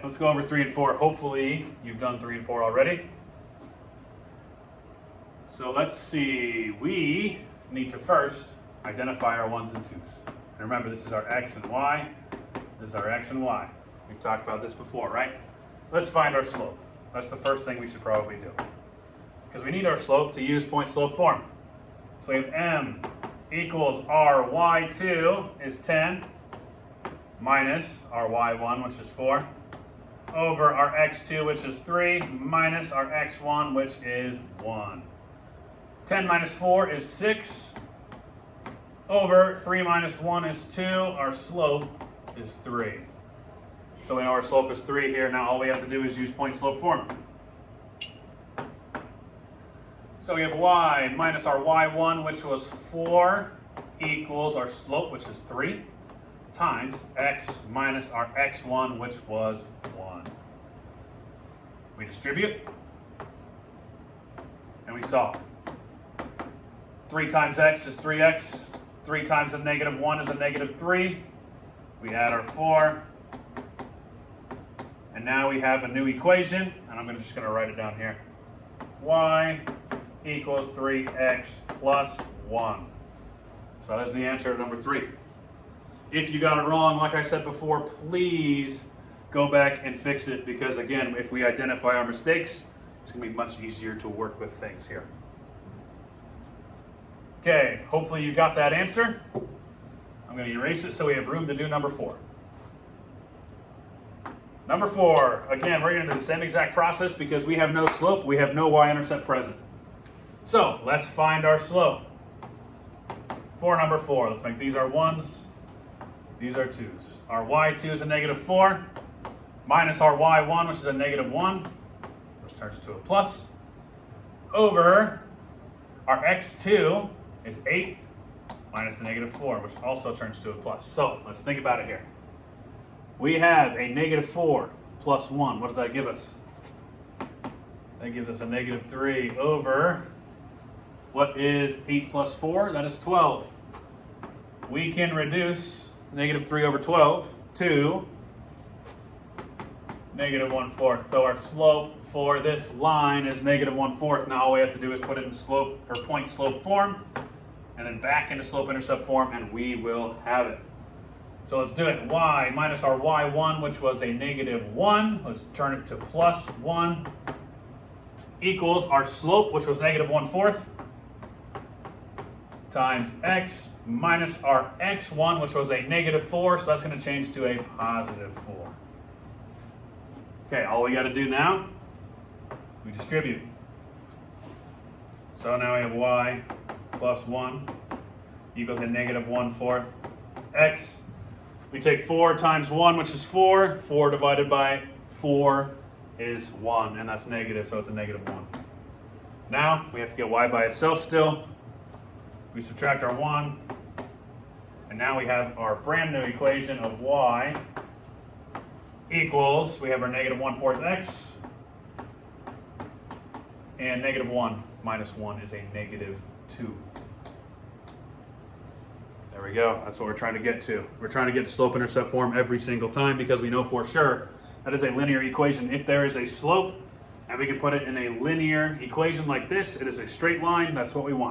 Let's go over 3 and 4. Hopefully you've done 3 and 4 already. So let's see, we need to first identify our 1s and 2s. And remember, this is our x and y. This is our x and y. We've talked about this before, right? Let's find our slope. That's the first thing we should probably do. Because we need our slope to use point slope form. So we have m equals our y2 is 10 minus our y1, which is 4, over our x2, which is 3, minus our x1, which is 1. 10 minus 4 is 6, over 3 minus 1 is 2. Our slope is 3. So we know our slope is 3 here. Now all we have to do is use point slope form. So we have y minus our y1, which was 4, equals our slope, which is 3, times x minus our x1, which was 1. We distribute, and we solve. 3 times x is 3x. 3 times a negative 1 is a negative 3. We add our 4. And now we have a new equation, and I'm just going to write it down here. Y equals 3x plus 1. So that is the answer to number 3. If you got it wrong, like I said before, please go back and fix it, because again, if we identify our mistakes, it's going to be much easier to work with things here. Okay, hopefully you got that answer. I'm going to erase it so we have room to do number 4. Number 4, again, we're going to do the same exact process because we have no slope, we have no y-intercept present. So let's find our slope for number 4. Let's make these our 1s, these are 2s. Our y2 is a negative 4, minus our y1, which is a negative 1, which turns into a plus, over our x2 is 8 minus a negative 4, which also turns to a plus. So let's think about it here. We have a negative 4 plus 1. What does that give us? That gives us a negative 3 over, what is 8 plus 4? That is 12. We can reduce negative 3 over 12 to negative 1/4. So our slope for this line is negative 1/4. Now all we have to do is put it in slope or point slope form, and then back into slope intercept form, and we will have it. So let's do it. Y minus our y1, which was a negative 1. Let's turn it to plus 1, equals our slope, which was negative 1/4, times x minus our x1, which was a negative 4. So that's going to change to a positive 4. Okay, all we got to do now, we distribute. So now we have y plus 1 equals a negative 1/4 x. We take 4 times 1, which is 4. 4 divided by 4 is 1, and that's negative, so it's a negative 1. Now we have to get y by itself still. We subtract our 1, and now we have our brand new equation of y equals, we have our negative 1/4 x, and negative 1 minus 1 is a negative 2. There we go. That's what we're trying to get to. We're trying to get to slope intercept form every single time because we know for sure that is a linear equation. If there is a slope and we can put it in a linear equation like this, it is a straight line. That's what we want.